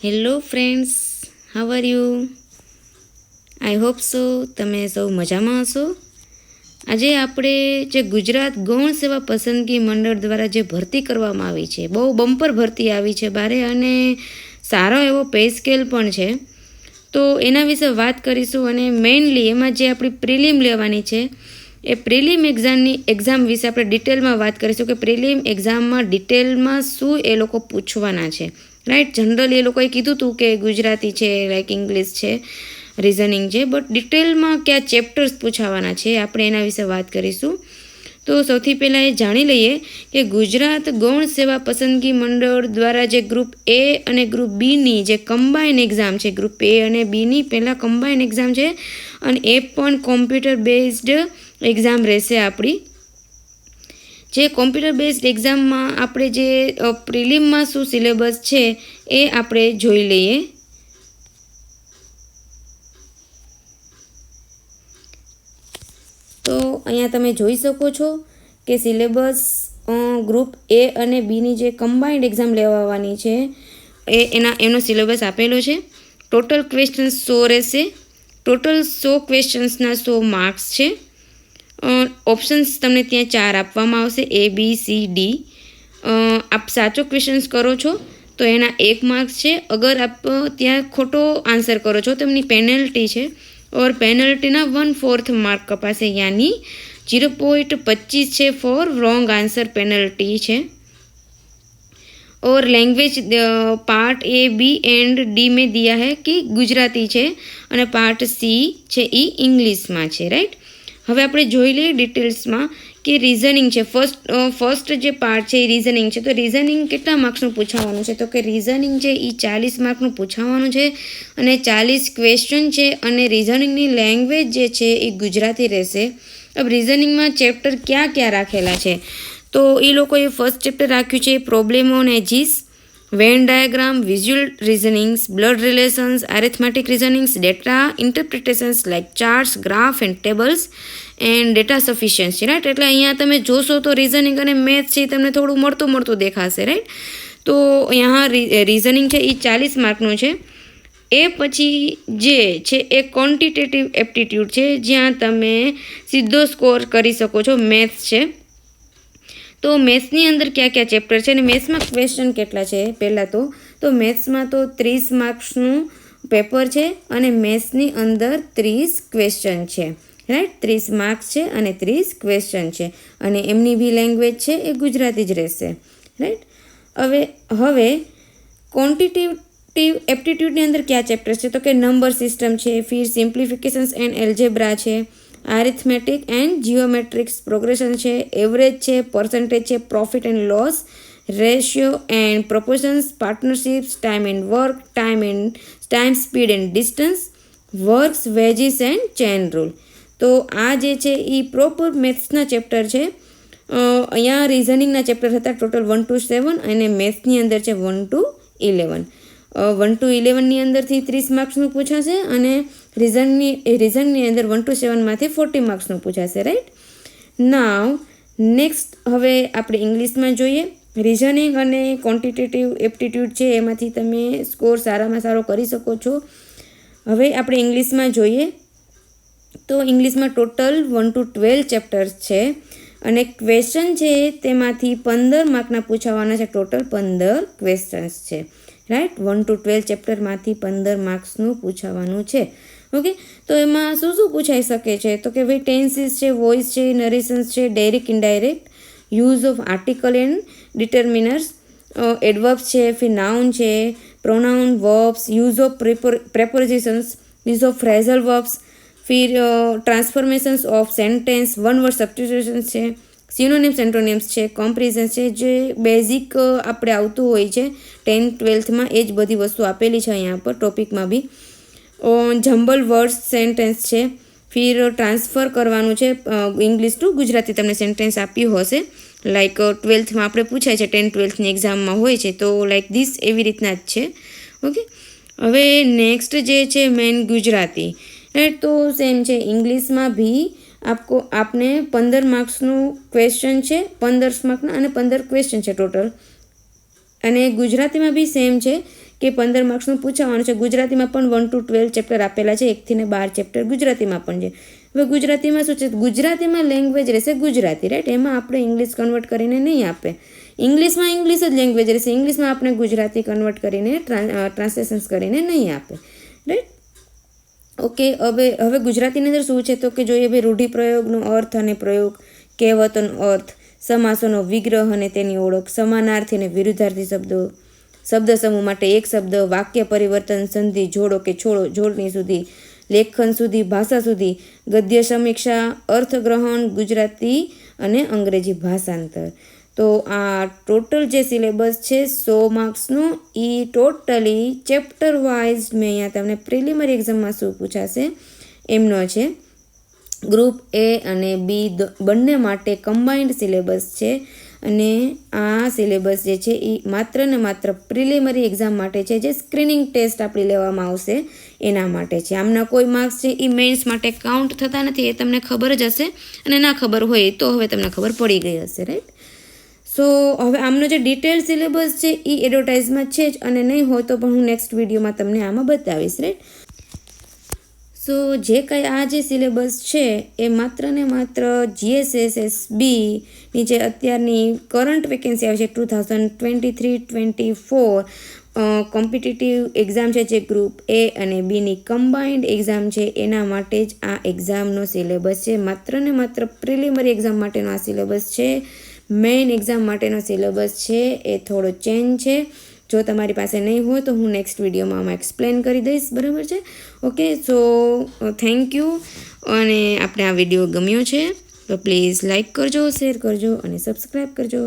Hello friends, how are you? I hope so તમે સૌ મજામાં હશો. આજે આપણે જે ગુજરાત ગૌણ સેવા પસંદગી મંડળ દ્વારા જે ભરતી કરવામાં આવી છે, બહુ બમ્પર ભરતી આવી છે બારે, અને સારો એવો પે સ્કેલ પણ છે, તો એના વિશે વાત કરીશું. અને મેઇનલી એમાં જે આપણી પ્રિલિમ લેવાની છે એ પ્રિલિમ એક્ઝામ વિશે આપણે ડિટેલમાં વાત કરીશું કે પ્રિલિમ એક્ઝામમાં ડિટેલમાં શું એ લોકો પૂછવાના છે. રાઈટ, જનરલી એ લોકોએ કીધું હતું કે ગુજરાતી છે, લાઈક ઇંગ્લિશ છે, રિઝનિંગ છે, બટ ડિટેલમાં કયા ચેપ્ટર્સ પૂછાવાના છે આપણે એના વિશે વાત કરીશું. તો સૌથી પહેલાં એ જાણી લઈએ કે ગુજરાત ગૌણ સેવા પસંદગી મંડળ દ્વારા જે ગ્રુપ એ અને ગ્રુપ બીની જે કમ્બાઇન એક્ઝામ છે, ગ્રુપ એ અને બીની પહેલાં કમ્બાઇન એક્ઝામ છે, અને એ પણ કોમ્પ્યુટર બેઝડ એક્ઝામ રહેશે આપણી. જે કોમ્પ્યુટર બેઝડ એક્ઝામમાં આપણે જે પ્રિલિમમાં શું સિલેબસ છે એ આપણે જોઈ લઈએ. તો અહીંયા તમે જોઈ શકો છો કે સિલેબસ ગ્રુપ એ અને બીની જે કમ્બાઇન્ડ એક્ઝામ લેવાની છે એનો સિલેબસ આપેલો છે. ટોટલ ક્વેશ્ચન્સ 100 રહેશે. ટોટલ 100 ક્વેશ્ચન્સના 100 માર્ક્સ છે. ઓપ્શન્સ તમને ત્યાં 4 આપવામાં આવશે, એ બી સી ડી. આપ સાચો ક્વેશ્ચન્સ કરો છો તો એના 1 માર્ક્સ છે. અગર આપ ત્યાં ખોટો આન્સર કરો છો તો એમની પેનલ્ટી છે, और पेनल्टीना 1/4 मार्क कपासे, यानी 0.25 છે ફોર रॉन्ग आंसर पेनल्टी છે. और language part A B and D में दिया है कि गुजराती છે અને પાર્ટ સી છે એ ઇંગ્લિશમાં છે. રાઈટ, હવે આપણે જોઈ લઈએ ડિટેલ્સમાં કે રિઝનિંગ છે. ફર્સ્ટ જે પાર્ટ છે એ રિઝનિંગ છે. તો રિઝનિંગ કેટલા માર્ક્સનું પૂછાવાનું છે? તો કે રિઝનિંગ છે એ 40 માર્કનું પૂછાવાનું છે અને 40 ક્વેશ્ચન છે, અને રિઝનિંગની લેંગ્વેજ જે છે એ ગુજરાતી રહેશે. अब રિઝનિંગમાં ચેપ્ટર ક્યાં ક્યાં રાખેલા છે? તો એ લોકોએ ફર્સ્ટ ચેપ્ટર રાખ્યું છે problem on ages, Venn diagram, visual reasonings, blood relations, arithmetic reasonings, data interpretations like charts, graph and tables and data sufficiency. Right, એટલે અહીંયા તમે જોશો તો રિઝનિંગ અને મેથ્સ છે તમને થોડું મળતું દેખાશે. રાઈટ, તો અહીંયા રિઝનિંગ છે એ 40 માર્કનું છે. એ પછી જે છે એ ક્વોન્ટિટેટિવ એપ્ટિટ્યૂડ છે, જ્યાં તમે સીધો સ્કોર કરી શકો છો. મેથ્સ છે, તો મેથ્સની અંદર કયા કયા ચેપ્ટર છે અને મેથ્સમાં ક્વેશ્ચન કેટલા છે? પહેલાં તો મેથ્સમાં તો 30 માર્ક્સનું પેપર છે અને મેથ્સની અંદર 30 ક્વેશ્ચન છે. રાઈટ, 30 માર્ક્સ છે અને 30 ક્વેશ્ચન છે, અને એમની બી લેંગ્વેજ છે એ ગુજરાતી જ રહેશે. રાઈટ, હવે ક્વોન્ટિટેટિવ એપ્ટિટ્યૂડની અંદર કયા ચેપ્ટર છે? તો કે નંબર સિસ્ટમ છે, ફિર સિમ્પ્લિફિકેશન્સ એન્ડ એલ્જેબ્રા છે, arithmetic and geometrics progression છે, એવરેજ છે, પર્સન્ટેજ છે, profit and loss, ratio and proportions, partnerships, time and work, time speed and distance, works, wages and chain rule. તો આ જે છે એ પ્રોપર મેથ્સના ચેપ્ટર છે. અહીંયા રિઝનિંગના ચેપ્ટર હતા ટોટલ 1 to 7 અને મેથ્સની અંદર છે 1 to 11. 1 to 11ની અંદરથી 30 માર્ક્સનું પૂછાશે અને રિઝનિંગની અંદર 1 to 7માંથી 40 માર્ક્સનું પૂછાશે. રાઈટ, નાવ નેક્સ્ટ હવે આપણે ઇંગ્લિશમાં જોઈએ. રિઝનિંગ અને ક્વોન્ટિટેટિવ એપ્ટિટ્યૂડ છે, એમાંથી તમે સ્કોર સારામાં સારો કરી શકો છો. હવે આપણે ઇંગ્લિશમાં જોઈએ તો ઇંગ્લિશમાં ટોટલ 1 to 12 ચેપ્ટર્સ છે, અને ક્વેશ્ચન છે તેમાંથી 15 માર્કના પૂછાવાના છે. ટોટલ 15 ક્વેશ્ચન્સ છે. રાઈટ, 1 to 12 ચેપ્ટરમાંથી 15 માર્ક્સનું પૂછાવાનું છે. ઓકે, તો એમાં શું પૂછાઈ શકે છે? તો કે ભાઈ ટેન્સીસ છે, વોઇસ છે, નરેશન્સ છે, direct indirect, use of article and determiners, adverbs છે, ફિર નાઉન છે, pronoun, verbs, use of prepositions, use of phrasal verbs, ફિર transformations of sentence, one word substitutions છે, સિનોનિમ્સ એન્ટોનિમ્સ છે, કોમ્પેરિઝન્સ છે, જે બેઝિક આપણે આવતું હોય છે 10th 12thમાં, એ જ બધી વસ્તુ આપેલી છે અહીંયા પર ટોપિકમાં બી. જમ્બલ વર્ડ્સ સેન્ટેન્સ છે, ફિર ટ્રાન્સફર કરવાનું છે ઇંગ્લિશ ટુ ગુજરાતી. તમને સેન્ટેન્સ આપ્યું હશે લાઈક 12thમાં આપણે પૂછાય છે, 10th 12thની એક્ઝામમાં હોય છે, તો લાઈક ધીસ એવી રીતના જ છે. ઓકે, હવે નેક્સ્ટ જે છે મેન ગુજરાતી. રાઈટ, તો સેમ છે ઇંગ્લિશમાં ભી આપને 15 માર્ક્સનું ક્વેશ્ચન છે, 15 માર્કના અને 15 ક્વેશ્ચન છે ટોટલ. અને ગુજરાતીમાં બી સેમ છે કે 15 માર્ક્સનું પૂછાવાનું છે. ગુજરાતીમાં પણ 1 to 12 ચેપ્ટર આપેલા છે, 1 થી 12 ચેપ્ટર ગુજરાતીમાં પણ છે. હવે ગુજરાતીમાં શું છે, ગુજરાતીમાં લેંગ્વેજ રહેશે ગુજરાતી, રાઈટ. એમાં આપણે ઇંગ્લિશ કન્વર્ટ કરીને નહીં આપે. ઇંગ્લિશમાં ઇંગ્લિશ જ લેંગ્વેજ રહેશે, ઇંગ્લિશમાં આપણે ગુજરાતી કન્વર્ટ કરીને ટ્રાન્સલેશન્સ કરીને નહીં આપે, રાઈટ. ઓકે, હવે ગુજરાતીની અંદર શું છે તો કે જોઈએ ભાઈ રૂઢિપ્રયોગનો અર્થ અને પ્રયોગ, કહેવતોનો અર્થ, સમાસોનો વિગ્રહ અને તેની ઓળખ, સમાનાર્થી અને વિરુદ્ધાર્થી શબ્દો, શબ્દ સમૂહ માટે એક શબ્દ, વાક્ય પરિવર્તન, સંધિ, જોડો કે છોડો, જોડણી સુધી, લેખન સુધી, ભાષા સુધી, ગદ્ય સમીક્ષા, અર્થગ્રહણ, ગુજરાતી અને અંગ્રેજી ભાષાંતર. તો આ ટોટલ જે સિલેબસ છે 100 માર્ક્સનું, એ ટોટલી ચેપ્ટર વાઇઝ મેં અહીંયા તમને પ્રિલિમરી એક્ઝામમાં શું પૂછાશે એમનો છે. ગ્રુપ એ અને બી બંને માટે કમ્બાઇન્ડ સિલેબસ છે. અને આ સિલેબસ જે છે એ માત્ર ને માત્ર પ્રિલિમરી એક્ઝામ માટે છે, જે સ્ક્રીનિંગ ટેસ્ટ આપણી લેવામાં આવશે એના માટે છે. આમના કોઈ માર્ક્સ છે એ મેઇન્સ માટે કાઉન્ટ થતા નથી, એ તમને ખબર જ હશે. અને ના ખબર હોય તો હવે તમને ખબર પડી ગઈ હશે, રાઈટ. સો હવે આમનો જે ડિટેલ સિલેબસ છે એ એડવર્ટાઇઝમાં છે જ, અને નહીં હોય તો પણ હું નેક્સ્ટ વિડીયોમાં તમને આમાં બતાવીશ, રાઈટ. સો જે કંઈ આ જે સિલેબસ છે એ માત્ર ને માત્ર GSSSBની જે અત્યારની કરંટ વેકેન્સી આવે છે 2023-24 કોમ્પિટિટિવ એક્ઝામ છે, જે ગ્રુપ એ અને બીની કમ્બાઇન્ડ એક્ઝામ છે એના માટે જ આ એક્ઝામનો સિલેબસ છે. માત્ર ને માત્ર પ્રિલિમરી એક્ઝામ માટેનો આ સિલેબસ છે. મેઇન એક્ઝામ માટેનો સિલેબસ છે એ થોડો ચેન્જ છે. જો તમારી પાસે નહીં હોય તો હું નેક્સ્ટ વિડીયોમાં આમાં એક્સપ્લેન કરી દઈશ, બરાબર છે. Okay, so thank you. અને આપણે આ વિડીયો ગમ્યો છે તો પ્લીઝ લાઇક કરજો, શેર કરજો અને સબસ્ક્રાઈબ કરજો.